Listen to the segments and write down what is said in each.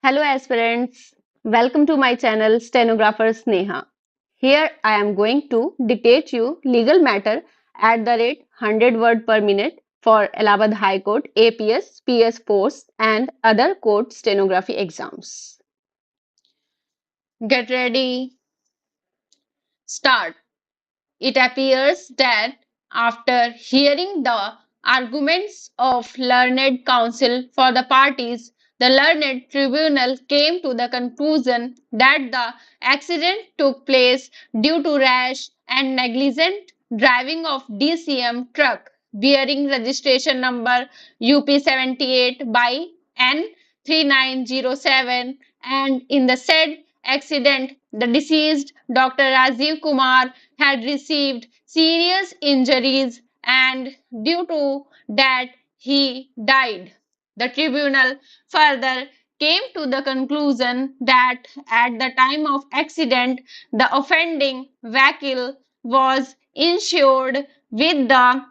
Hello aspirants, welcome to my channel Stenographer Sneha. Here I am going to dictate you legal matter at the rate 100 word per minute for Allahabad High Court APS, PS Force and other court stenography exams. Get ready, start. It appears that after hearing the arguments of learned counsel for the parties, the learned tribunal came to the conclusion that the accident took place due to rash and negligent driving of DCM truck bearing registration number UP78 by N3907, and in the said accident the deceased Dr. Rajiv Kumar had received serious injuries and due to that he died. The tribunal further came to the conclusion that at the time of accident the offending vehicle was insured with the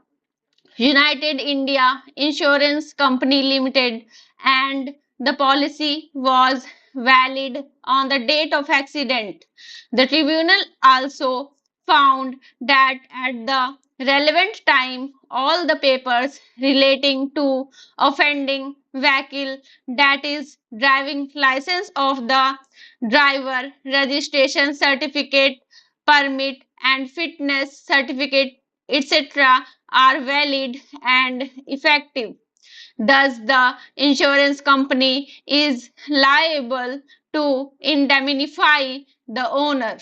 United India Insurance Company Limited and the policy was valid on the date of accident. The tribunal also found that at the relevant time all the papers relating to offending vehicle, that is driving license of the driver, registration certificate, permit and fitness certificate, etc., are valid and effective. Thus, the insurance company is liable to indemnify the owner.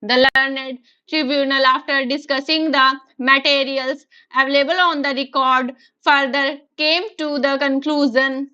The learned tribunal, after discussing the materials available on the record, further came to the conclusion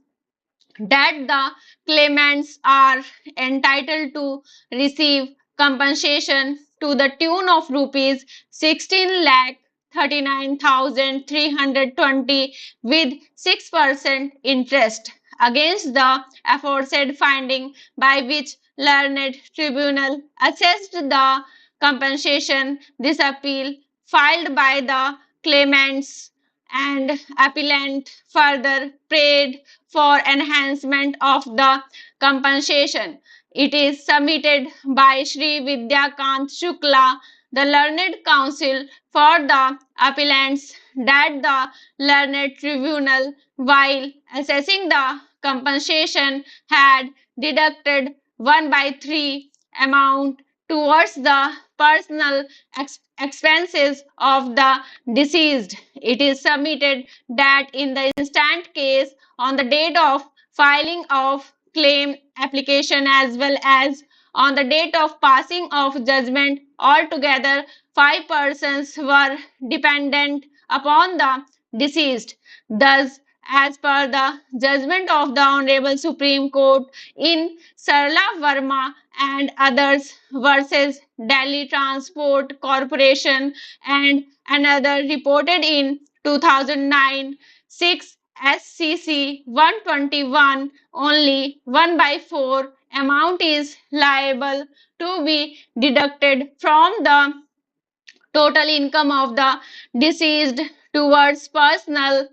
that the claimants are entitled to receive compensation to the tune of rupees 16 lakh 39,320 with 6% interest against the aforesaid finding, by which learned tribunal assessed the compensation. This appeal filed by the claimants and appellant further prayed for enhancement of the compensation. It is submitted by Shri Vidyakant Shukla, the learned counsel for the appellants, that the learned tribunal, while assessing the compensation, had deducted 1 by 3 amount towards the personal expenses of the deceased. It is submitted that in the instant case, on the date of filing of claim application as well as on the date of passing of judgment, altogether 5 persons were dependent upon the deceased. Thus, as per the judgment of the Honorable Supreme Court in Sarla Verma and others versus Delhi Transport Corporation and another, reported in 2009, 6 SCC 121, only 1 by 4 amount is liable to be deducted from the total income of the deceased towards personal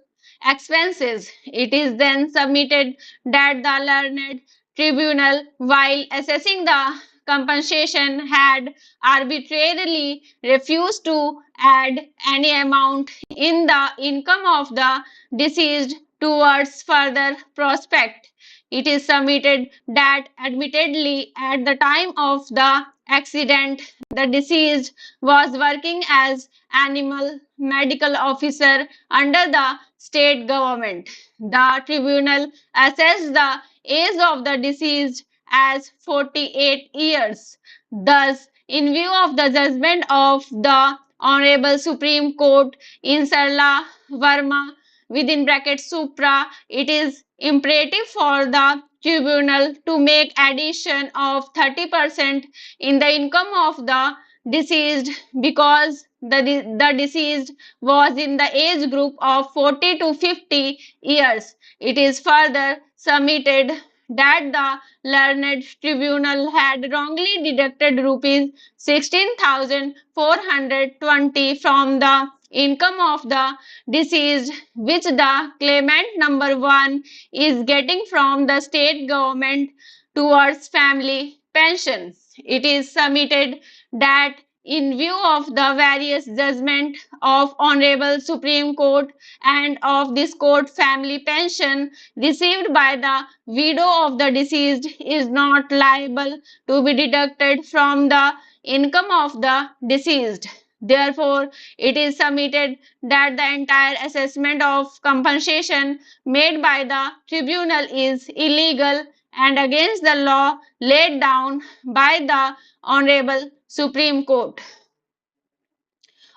expenses. It is then submitted that the learned tribunal, while assessing the compensation, had arbitrarily refused to add any amount in the income of the deceased towards further prospect. It is submitted that admittedly at the time of the accident the deceased was working as animal medical officer under the state government. The tribunal assessed the age of the deceased as 48 years. Thus, in view of the judgment of the Honorable Supreme Court in Sarla Verma within bracket Supra, it is imperative for the tribunal to make addition of 30% in the income of the deceased, because the deceased was in the age group of 40 to 50 years. It is further submitted that the learned tribunal had wrongly deducted rupees 16,420 from the income of the deceased, which the claimant number 1 is getting from the state government towards family pension. It is submitted that in view of the various judgment of Honorable Supreme Court and of this court, family pension received by the widow of the deceased is not liable to be deducted from the income of the deceased. Therefore, it is submitted that the entire assessment of compensation made by the tribunal is illegal and against the law laid down by the Honorable Supreme Court.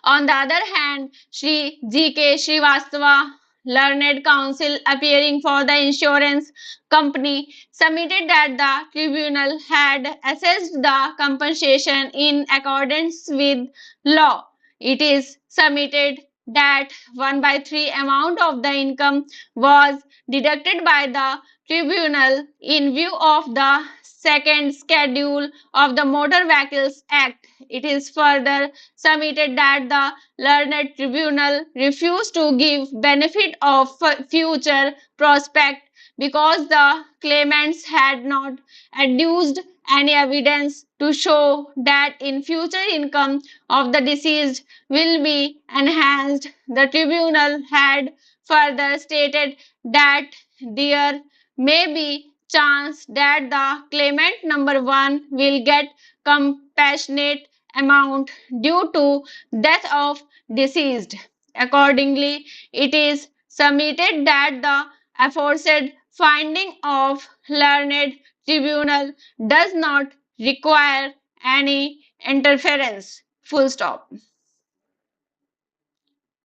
On the other hand, Sri G.K. Srivastava, learned counsel appearing for the insurance company, submitted that the tribunal had assessed the compensation in accordance with law. It is submitted that 1 by 3 amount of the income was deducted by the tribunal in view of the second schedule of the Motor Vehicles Act. It is further submitted that the learned tribunal refused to give benefit of future prospect because the claimants had not adduced any evidence to show that in future income of the deceased will be enhanced. The tribunal had further stated that there may be chance that the claimant number 1 will get compassionate amount due to death of deceased. Accordingly, it is submitted that the aforesaid finding of learned tribunal does not require any interference. Full stop.